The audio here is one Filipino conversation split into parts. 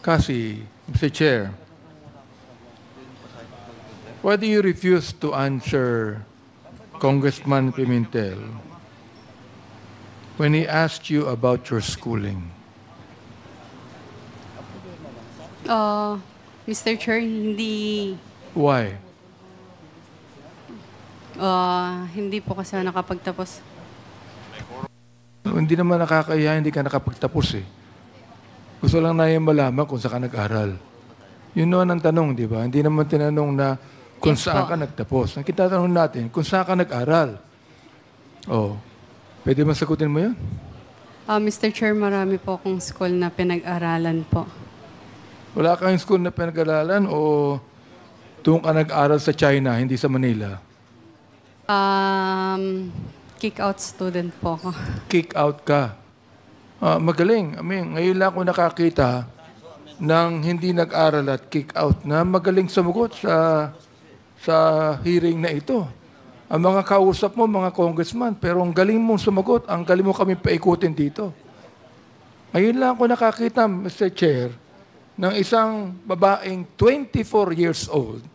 Kasi, Mr. Chair, why do you refuse to answer Congressman Pimentel when he asked you about your schooling? Mr. Chair, hindi Why? hindi po kasi ako nakapagtapos. Hindi naman nakakaya, hindi ka nakapagtapos eh. Gusto lang na yung malaman kung saan ka nag-aral. Yun naman ang tanong, di ba? Hindi naman tinanong na kung Yes, saan po. ka nagtapos. Ang kitatanong natin, kung saan ka nag-aral. Oh, pwede ba sagutin mo yun? Mr. Chair, marami po akong school na pinag-aralan po. Wala kang school na pinag-aralan o doon ka nag-aral sa China, hindi sa Manila? Kick-out student po ako. Kick out ka. Magaling. I mean, ngayon lang ako nakakita ng hindi nag-aral at kick out na magaling sumugot sa hearing na ito. Ang mga kausap mo, mga congressman, pero ang galing mong sumagot, ang galing mo kami paikutin dito. Ngayon lang ako nakakita, Mr. Chair, ng isang babaeng 24 years old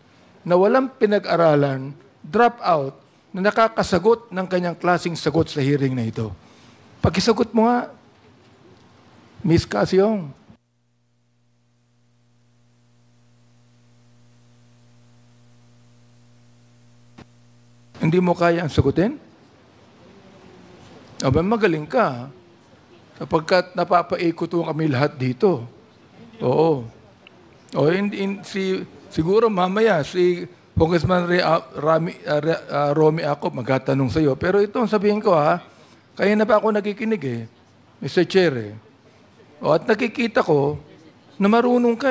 na walang pinag-aralan, drop out, na nakakasagot ng kanyang klaseng sagot sa hearing na ito. Pakisagot mo nga, Miss Casyong. Hindi mo kaya ang sagutin? Aba, magaling ka. Sapagkat napapaikot kami lahat dito. Oo. O, siguro mamaya, si Congressman Romy ako magtatanong sa iyo. Pero ito, sabihin ko kaya na pa ako nakikinig Mr. Chair O, at nakikita ko na marunong ka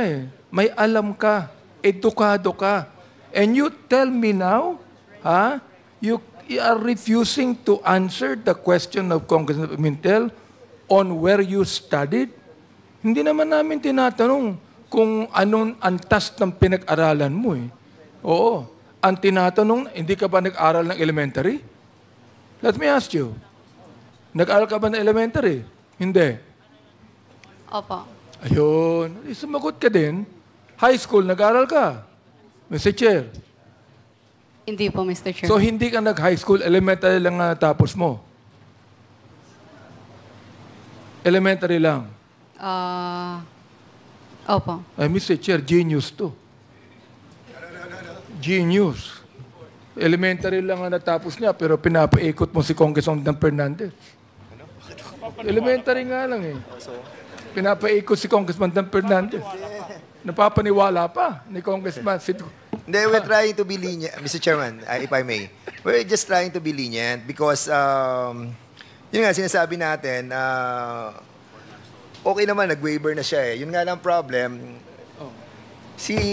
May alam ka. Edukado ka. And you tell me now, you are refusing to answer the question of Congressman Pimentel on where you studied? Hindi naman namin tinatanong kung anong antas ng pinag-aralan mo Oo. Ang tinatanong, hindi ka ba nag-aral ng elementary? Let me ask you. Nag-aral ka ba ng elementary? Hindi. Opo. Ayun. Sumagot ka din. High school, nag-aral ka. Mr. Chair. Hindi po, Mr. Chair. So, hindi ka nag-high school, elementary lang tapos mo? Elementary lang? Opo. Ay, Mr. Chair, genius to. Genius. Elementary lang natapos niya, pero pinapaikot mo si Congressman Fernandez. Elementary nga lang Pinapaikot si Congressman Fernandez. Napapaniwala pa ni Congressman. Hindi, we're trying to be lenient. Mr. Chairman, if I may. We're just trying to be lenient because, yun nga, sinasabi natin, okay naman, nag-waiver na siya Yun nga lang problem, si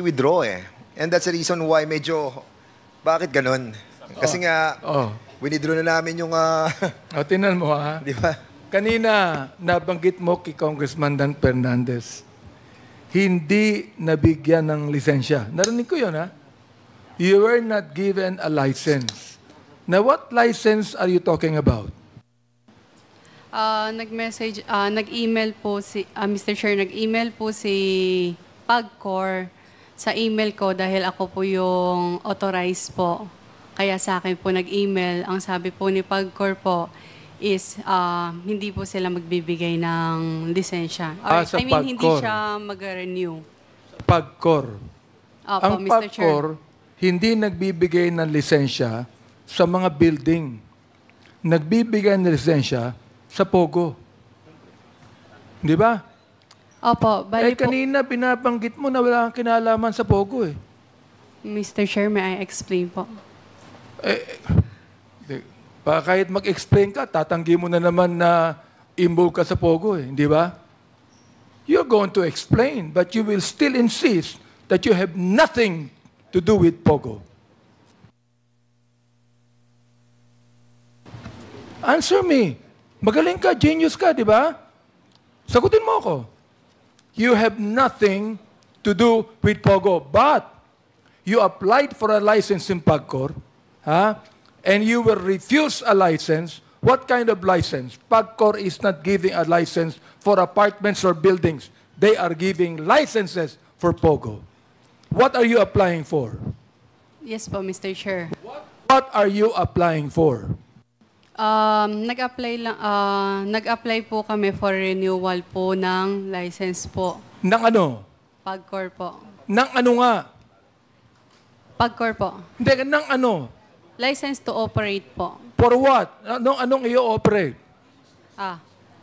withdraw And that's the reason why medyo, bakit ganun? Kasi nga, winidraw na namin yung, Tinan mo di ba? Kanina, nabanggit mo kay Congressman Dan Fernandez, hindi nabigyan ng lisensya. Narinig ko yun, You were not given a license. Now, what license are you talking about? Nag-email po Mr. Chair, nag-email po si PAGCOR sa email ko dahil ako po yung authorized po. Kaya sa akin po nag-email. Ang sabi po ni PAGCOR po is hindi po sila magbibigay ng lisensya. Sa hindi PAGCOR. siya mag-renew. PAGCOR. Opo, Ang Mr. Chair. PAGCOR, hindi nagbibigay ng lisensya sa mga building. Nagbibigay ng lisensya sa POGO. Di ba? Opo, bali po. Kanina binabanggit mo na wala kang kinalaman sa POGO Mr. Chair, may I explain po? Kahit mag-explain ka, tatanggi mo na naman na involved ka sa POGO Hindi ba? You're going to explain, but you will still insist that you have nothing to do with POGO. Answer me. Magaling ka, genius ka, di ba? Sagutin mo ako. You have nothing to do with POGO, but you applied for a license in PAGCOR, and you will refuse a license. What kind of license? PAGCOR is not giving a license for apartments or buildings. They are giving licenses for POGO. What are you applying for? Yes po, Mr. Chair. What are you applying for? Nag-apply po kami for renewal po ng license po. Nang ano? Pagcor po. Nang ano nga? Pagcor po. Hindi, nang ano? License to operate po. For what? Anong i-operate?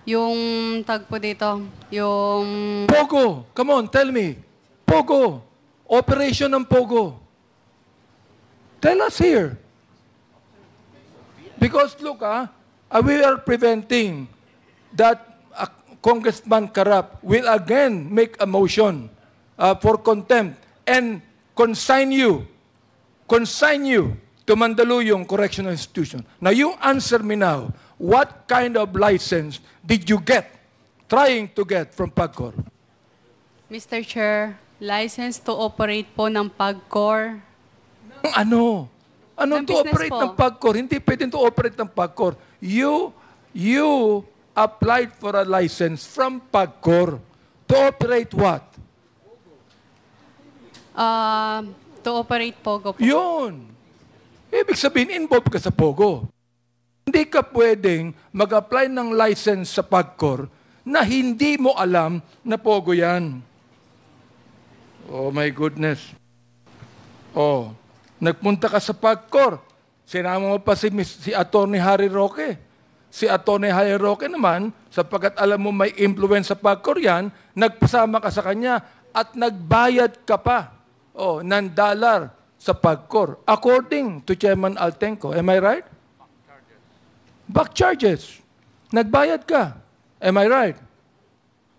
Yung tag po dito, yung... POGO. Come on, tell me. POGO. Operation ng POGO. Tell us here. Because look, we are preventing that Congressman Karap will again make a motion for contempt and consign you to Mandaluyong Correctional Institution. Now, you answer me now, what kind of license did you trying to get from PAGCOR? Mr. Chair, license to operate po ng Pagcor. Ano? Anong Ng to business operate po. ng PAGCOR? Hindi pwedeng to operate ng PAGCOR. You applied for a license from PAGCOR to operate what? To operate POGO po. Yun. Ibig sabihin, involved ka sa POGO. Hindi ka pwedeng mag-apply ng license sa PAGCOR na hindi mo alam na POGO yan. Oh my goodness. Oh, nagpunta ka sa PAGCOR. Sinama mo pa si Attorney Harry Roque. Si Attorney Harry Roque naman, sapagkat alam mo may influence sa PAGCOR yan, nagpasama ka sa kanya at nagbayad ka pa ng dollar sa PAGCOR. According to Chairman Altenco. Am I right? Back charges. Nagbayad ka. Am I right?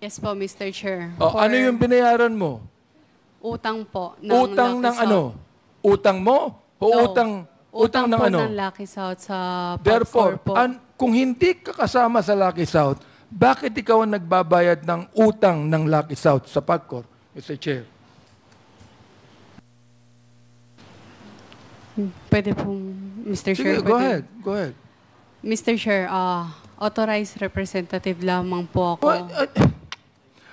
Yes po, Mr. Chair. Ano yung binayaran mo? Utang po. Utang ng ano? Utang mo? O No. utang ng po ano? ng Lucky South sa Therefore, Pagcor po. kung hindi ka kasama sa Lucky South, bakit ikaw ang nagbabayad ng utang ng Lucky South sa PAGCOR? Mr. Chair. Pwede po, Mr. Sige, Chair. go ahead. Go ahead. Mr. Chair, authorized representative lamang po ako.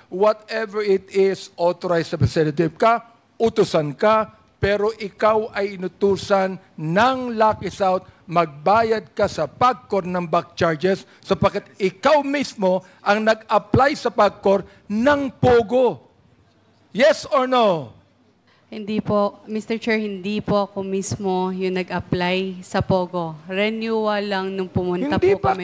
Whatever it is, authorized representative ka, utusan ka, pero ikaw ay inutusan ng Lucky South, magbayad ka sa PAGCOR ng back charges sapagkat ikaw mismo ang nag-apply sa PAGCOR ng POGO. Yes or no? Hindi po, Mr. Chair, hindi po ako mismo yung nag-apply sa POGO. Renewal lang nung pumunta Hindi po pa kami.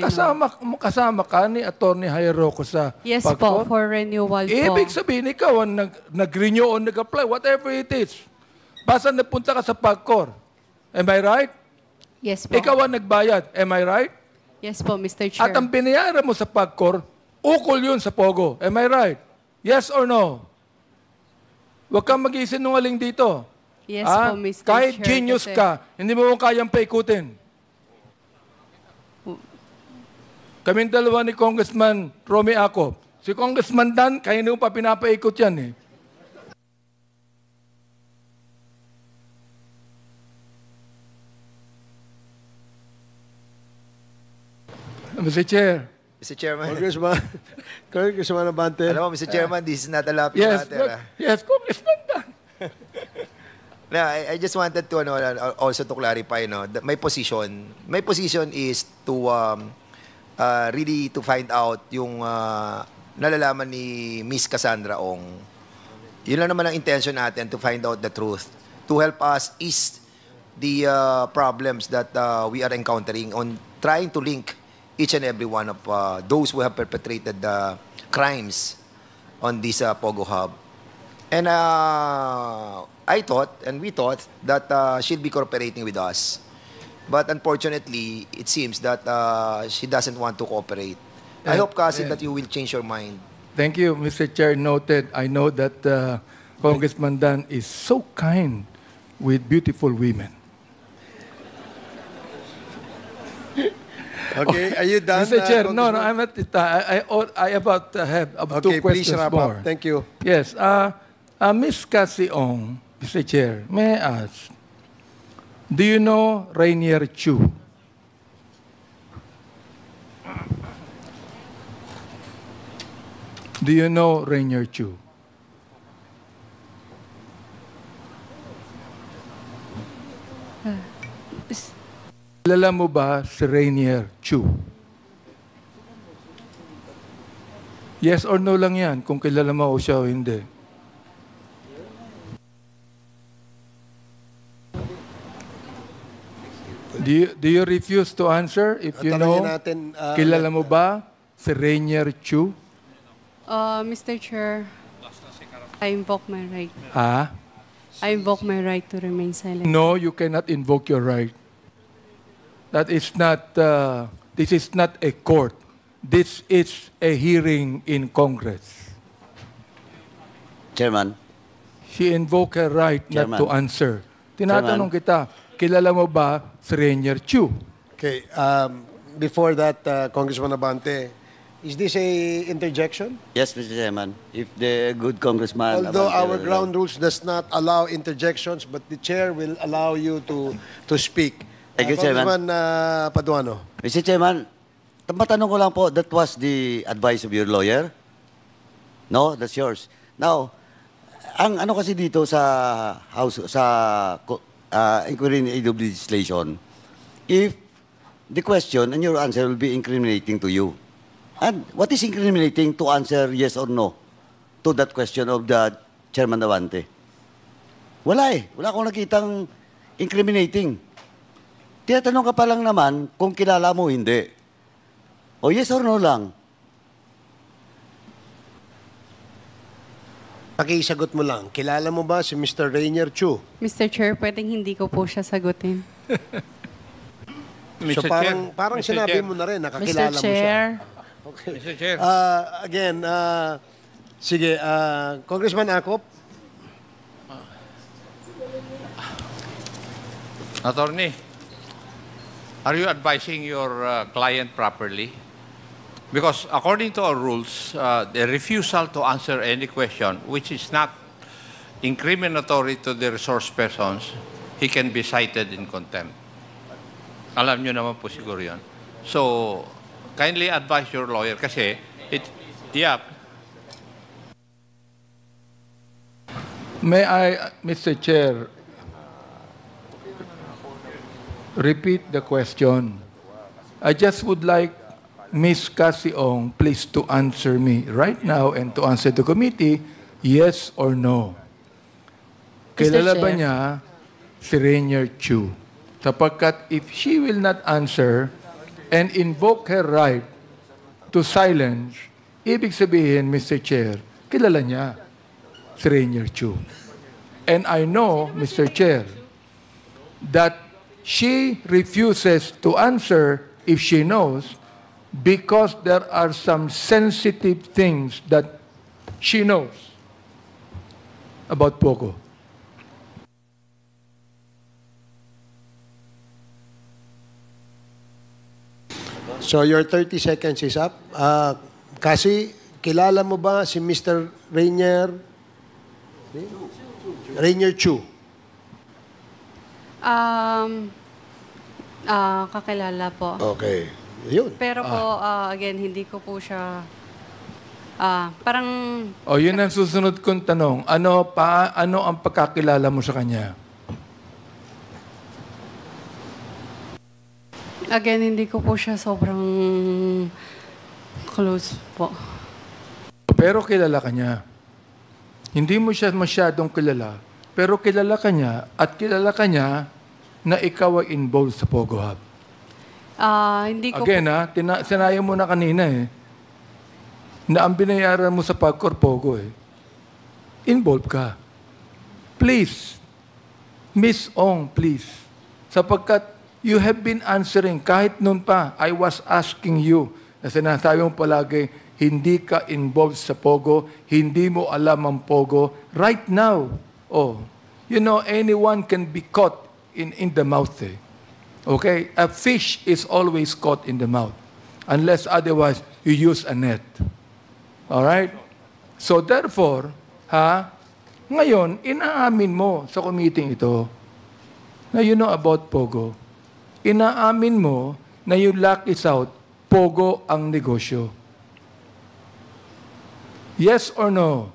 kasama ka ni Atty. Jairo sa Yes PAGCOR? po, for renewal po. Ibig sabihin, ikaw ang nag-renew o nag-apply, whatever it is. Basta napunta ka sa PAGCOR. Am I right? Yes po. Ikaw ang nagbayad. Am I right? Yes po, Mr. Chair. At ang binayaran mo sa PAGCOR, ukol yun sa POGO. Am I right? Yes or no? Huwag kang mag-isinungaling dito. Yes po, Mr. Kahit Chair, genius kasi- ka, hindi mo kayang paikutin. Kaming dalawa ni Congressman Romy Acop. Si Congressman Dan, kaya hindi mo pa pinapaikot yan eh. Mr. Chair. Mr. Chairman. Congressman Abante. Alam mo, Mr. Chairman, this is not a laughing Yes, matter. yes, Congressman Dan. No, I just wanted to also to clarify that my position is to really to find out yung nalalaman ni Miss Cassandra Ong. Yun lang naman ang intention natin, to find out the truth, to help us ease the problems that we are encountering on trying to link each and every one of those who have perpetrated the crimes on this POGO hub. And I thought, and we thought, that she'll be cooperating with us. But unfortunately, it seems that she doesn't want to cooperate. I hope, Kasi, that you will change your mind. Thank you, Mr. Chair. Noted. I know that Congressman Dan is so kind with beautiful women. Okay, are you done? Mr. Chair, no, Congressman? I'm at it. I about have two Okay, please questions wrap more. up. Thank you. Yes. Ms. Cassie Ong, Mr. Chair, may I ask, do you know Rainier Chu? Do you know Rainier Chu? Kilala mo ba si Rainier Chu? Yes or no lang yan, kung kilala mo siya o hindi. Do you refuse to answer if you know? Natin, Kilala mo ba si Rainier Chu? Mr. Chair, I invoke my right. Ha? I invoke my right to remain silent. No, you cannot invoke your right. That is not, this is not a court. This is a hearing in Congress. Chairman. She invoked her right Chairman. not to answer. Tinatanong kita, kilala mo ba si Rainier Chu? Okay. Before that, Congressman Abante, is this a interjection? Yes, Mr. Chairman. If the good congressman... Although Abante our will ground rules does not allow interjections, but the chair will allow you to speak. Thank you, Chairman. Congressman Paduano. Mr. Chairman, matanong ko lang po, that was the advice of your lawyer? No, that's yours. Now, ang ano kasi dito sa House, sa inquiry in aid of legislation, if the question and your answer will be incriminating to you. And what is incriminating to answer yes or no to that question of the Chairman Abante? Wala eh. Wala akong nakitang incriminating. Tinatanong ka pa lang naman kung kilala mo hindi. O yes or no lang. Pakisagot mo lang, kilala mo ba si Mr. Rainier Chu? Mr. Chair, pwedeng hindi ko po siya sagutin. So parang Mr. sinabi Chair. mo na rin, Mr. nakakilala mo siya. Chair, Okay. Mr. Chair. Again, sige, Congressman Acop. Attorney, are you advising your client properly? Because according to our rules, the refusal to answer any question which is not incriminatory to the resource persons, he can be cited in contempt. Alam nyo naman po siguro yun. So, kindly advise your lawyer kasi, yeah. May I, Mr. Chair, repeat the question? I just would like Ms. Casiong, please to answer me right now and to answer the committee, yes or no. Kilala ba Chair. niya si Rainier Chu? Sapagkat if she will not answer and invoke her right to silence, ibig sabihin, Mr. Chair, kilala niya si Rainier Chu. And I know, Mr. Chair, that she refuses to answer if she knows because there are some sensitive things that she knows about Pogo. So your 30 seconds is up. Kasi, kilala mo ba si Mr. Rainier Chu? kakilala po. Okay. Yun. Pero po, again, hindi ko po siya, parang, O, yun ang susunod kong tanong. Ano ang pagkakilala mo sa kanya? again, hindi ko po siya sobrang close po. Pero kilala ka niya. Hindi mo siya masyadong kilala, pero kilala ka niya at kilala ka niya na ikaw ay involved sa Pogo Hub. Hindi ko Again, sinayo mo na kanina na ang binayaran mo sa Pagcor Pogo involved ka. Please, Miss Ong, please. Sapagkat you have been answering, kahit noon pa, I was asking you, na sinasabi mo palagi, hindi ka involved sa Pogo, hindi mo alam ang Pogo. Right now, anyone can be caught in the mouth. Okay? A fish is always caught in the mouth. Unless otherwise, you use a net. Alright? So therefore, ngayon, inaamin mo sa committee ito na you know about Pogo. Inaamin mo na yung Lucky South, Pogo ang negosyo. Yes or no?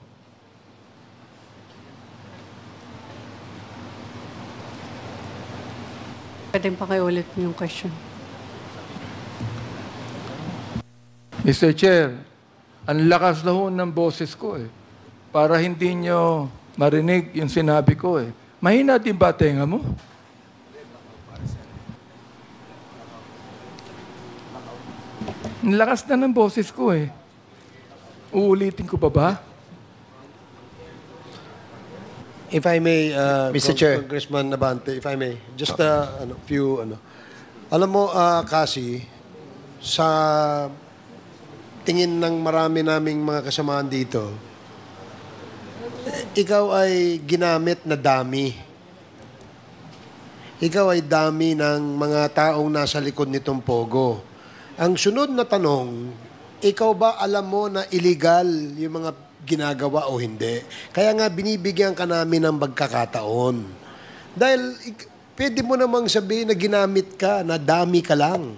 Pwede pakiulit mo yung question. Mr. Chair, ang lakas na ho ng boses ko eh. Para hindi nyo marinig yung sinabi ko eh. Mahina din ba tenga mo? Ang lakas na ng boses ko eh. Uulitin ko pa ba? If I may, Mr. Chair. Congressman Abante, if I may, just a few, Alam mo, kasi, sa tingin ng marami naming mga kasamaan dito, ikaw ay ginamit na dami. Ikaw ay dami ng mga taong nasa likod nitong Pogo. Ang sunod na tanong, ikaw ba alam mo na illegal yung mga ginagawa o hindi? Kaya nga binibigyan ka namin ng pagkakataon. Dahil pwede mo namang sabihin na ginamit ka, na dami ka lang.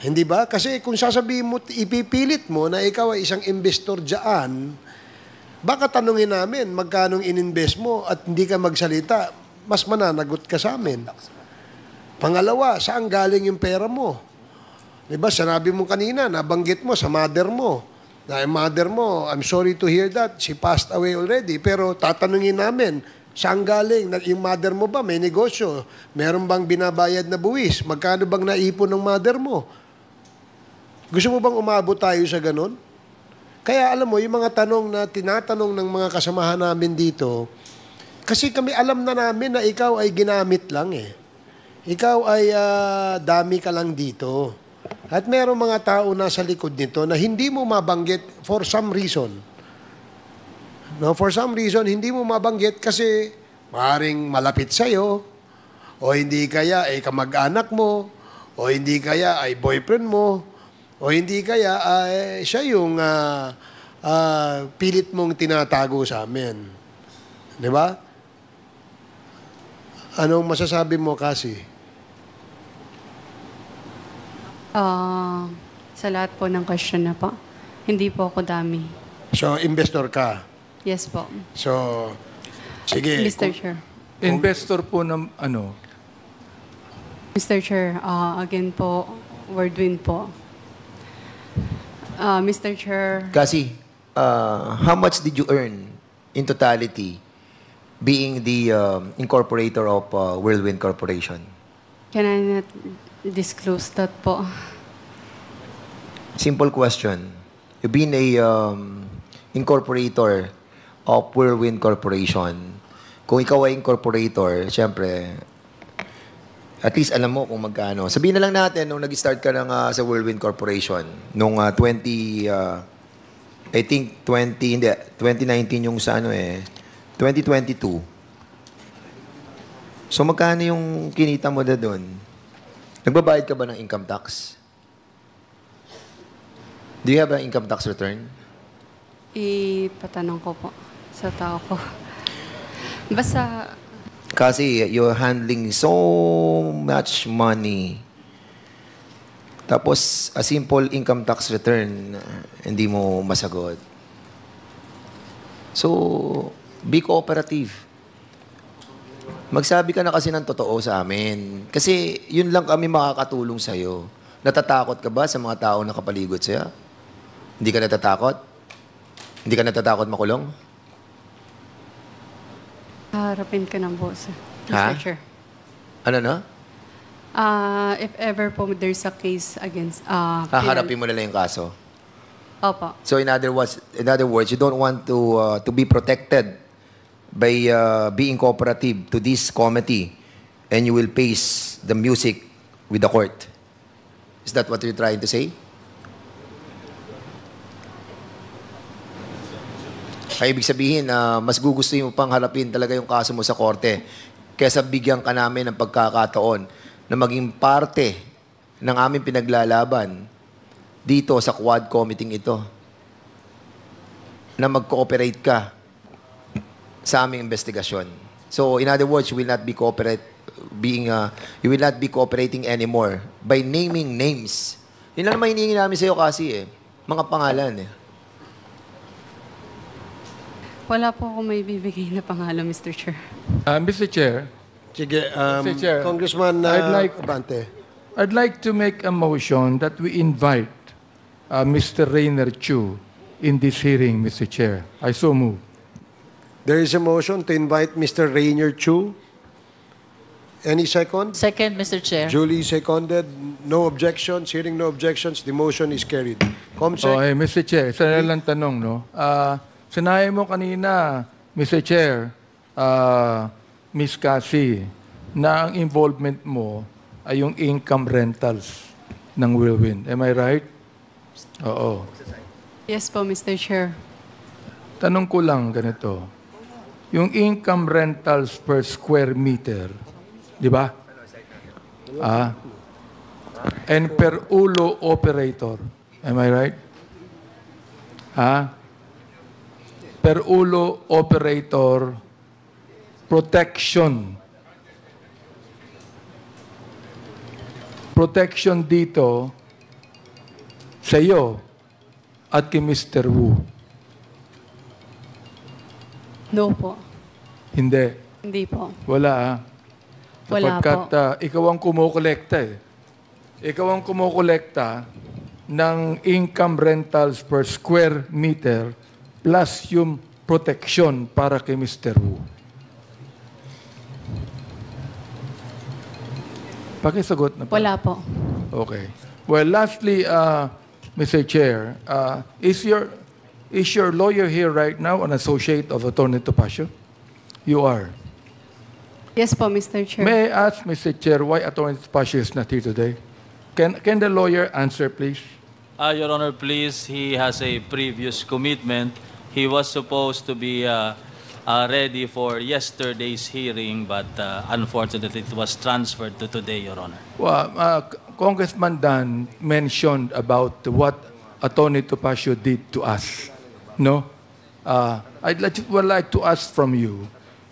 Hindi ba? Kasi kung sasabihin mo, ipipilit mo na ikaw ay isang investor dyan, baka tanungin namin magkano ininvest mo at hindi ka magsalita, mas mananagot ka sa amin. Pangalawa, saan galing yung pera mo? Diba, sinabi mo kanina, nabanggit mo sa mother mo. Na yung mother mo, I'm sorry to hear that, she passed away already. Pero tatanungin namin, saan galing? Yung mother mo ba, may negosyo? Meron bang binabayad na buwis? Magkano bang naipon ng mother mo? Gusto mo bang umabot tayo sa ganun? Kaya alam mo, yung mga tanong na tinatanong ng mga kasamahan namin dito, kasi kami alam na namin na ikaw ay ginamit lang eh. Ikaw ay dami ka lang dito. At merong mga tao nasa likod nito na hindi mo mabanggit for some reason. No, for some reason, hindi mo mabanggit kasi maaaring malapit sa'yo, o hindi kaya ay kamag-anak mo, o hindi kaya ay boyfriend mo, o hindi kaya ay siya yung pilit mong tinatago sa amin. Di ba? Anong masasabi mo kasi? Sa lahat po ng question na po, hindi po ako dami. So, investor ka. Yes po. So, sige. Mr. Chair. Investor po ng ano? Mr. Chair, again po, Wordwin po. Mr. Chair, Kasi, how much did you earn in totality being the incorporator of Whirlwind Corporation? can I not disclose that po? Simple question. You've been a incorporator of Whirlwind Corporation. Kung ikaw ay incorporator, siyempre, at least alam mo kung magkano. Sabihin na lang natin, nung nag-start ka ng, sa Whirlwind Corporation, nung 2019 yung sa 2022. So, magkano yung kinita mo na doon? Nagbabayad ka ba ng income tax? Do you have an income tax return? Ipatanong ko po sa tao ko. Basta, Kasi you're handling so much money. Tapos, a simple income tax return, hindi mo masagot. So, be cooperative. Magsabi ka na kasi ng totoo sa amin. Kasi yun lang kami makakatulong sa'yo. Natatakot ka ba sa mga tao na kapaligid sa'yo? Hindi ka natatakot? Hindi ka natatakot makulong? harapin ka ng boss, Ha? Mr. Chair. Ano na? If ever po there's a case against... Haharapin mo na lang yung kaso. Opo. So in other words, you don't want to be protected by being cooperative to this committee, and you will face the music with the court. Is that what you're trying to say? Ay, ibig sabihin, mas gugustuhin mo pang harapin talaga yung kaso mo sa korte kaysa bigyan ka namin ng pagkakataon na maging parte ng aming pinaglalaban dito sa Quad Committee ito na mag-cooperate ka sa aming investigasyon. So, in other words, you will not be you will not be cooperating anymore by naming names. Yun lang naman hinihingi namin sa'yo kasi mga pangalan Wala po ako may bibigay na pangalan, Mr. Chair. Mr. Chair, Sige, Mr. Chair, Congressman Abante. I'd like to make a motion that we invite Mr. Rainer Chu in this hearing, Mr. Chair. I so move. There is a motion to invite Mr. Rainier Chu. Any second? Second, Mr. Chair. Julie seconded. No objections. Hearing no objections, the motion is carried. Comsec. Okay, Mr. Chair, isa na lang tanong, no? Sinabi mo kanina, Mr. Chair, Miss Cassie, na ang involvement mo ay yung income rentals ng Whirlwind. Am I right? Oo. Yes po, Mr. Chair. Tanong ko lang ganito. Yung income rentals per square meter, di ba? And per ulo operator. Am I right? Per ulo operator protection. Protection dito sa iyo at kay Mr. Wu. No po. Hindi. Hindi po. Wala Wala Sapagkat ikaw ang kumukolekta eh. Ikaw ang kumukolekta ng income rentals per square meter plus yung protection para kay Mr. Wu. Pakisagot na po. Wala po. Okay. Well, lastly, Mr. Chair, is your lawyer here right now an associate of Attorney Topacio? You are. Yes po, Mr. Chair. May I ask, Mr. Chair, why Attorney Topacio is not here today? Can the lawyer answer, please? Your Honor, please, he has a previous commitment. He was supposed to be ready for yesterday's hearing, but unfortunately, it was transferred to today, Your Honor. Well, Congressman Dan mentioned about what Attorney Topacio did to us. No? Would like to ask from you,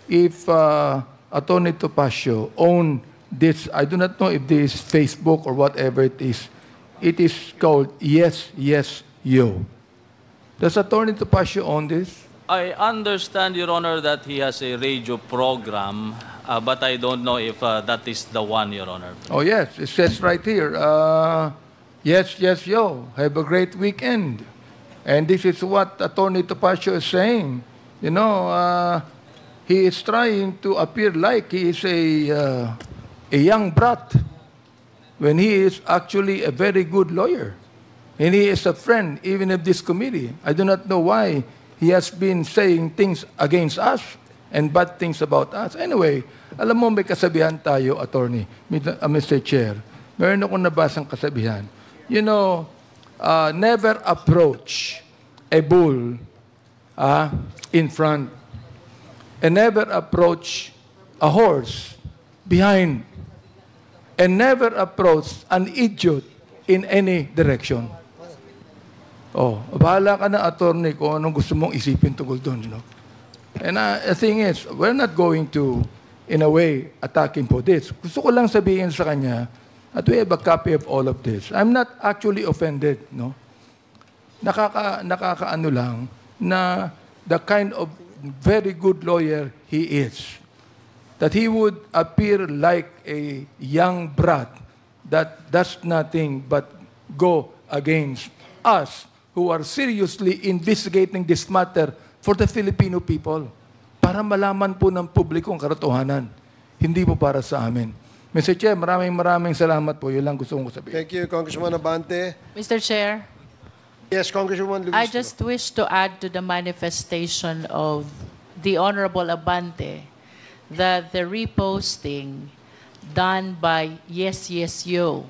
if Attorney Topacio owned this, I do not know if this is Facebook or whatever it is called Yes, Yes, Yo. Does Attorney Topacio own this? I understand, Your Honor, that he has a radio program, but I don't know if that is the one, Your Honor. Oh, yes. It says right here, Yes, Yes, Yo. Have a great weekend. And this is what Attorney Topacio is saying. You know, he is trying to appear like he is a young brat when he is actually a very good lawyer. And he is a friend even of this committee. I do not know why he has been saying things against us and bad things about us. Anyway, alam mo may kasabihan tayo, Attorney, Mr. Chair. Meron akong nabasang kasabihan. You know, never approach a bull in front and never approach a horse behind and never approach an idiot in any direction. Oh, bahala ka na, attorney, kung anong gusto mong isipin tungkol doon, no? And the thing is, we're not going to, in a way, attack him for this. Gusto ko lang sabihin sa kanya, at we have a copy of all of this. I'm not actually offended, no? Nakakaano lang na the kind of very good lawyer he is. That he would appear like a young brat that does nothing but go against us who are seriously investigating this matter for the Filipino people. Para malaman po ng publiko ang katotohanan. Hindi po para sa amin. Mr. Chair, maraming salamat po. Yun lang gusto kong sabihin. Thank you, Congressman Abante. Mr. Chair, Yes, Congresswoman Luis. I just wish to add to the manifestation of the Honorable Abante that the reposting done by Yes, Yes, Yo,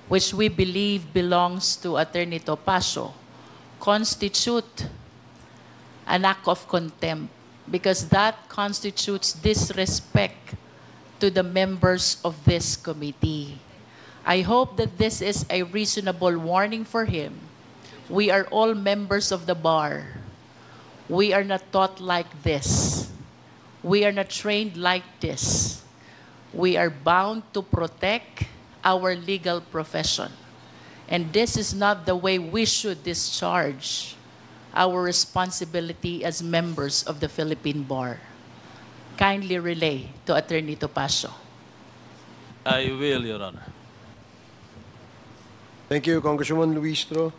which we believe belongs to Attorney Topacio, constitute an act of contempt because that constitutes disrespect to the members of this committee. I hope that this is a reasonable warning for him. We are all members of the bar. We are not taught like this. We are not trained like this. We are bound to protect our legal profession. And this is not the way we should discharge our responsibility as members of the Philippine Bar. Kindly relay to Attorney Topacio. I will, Your Honor. Thank you, Congresswoman Luistro.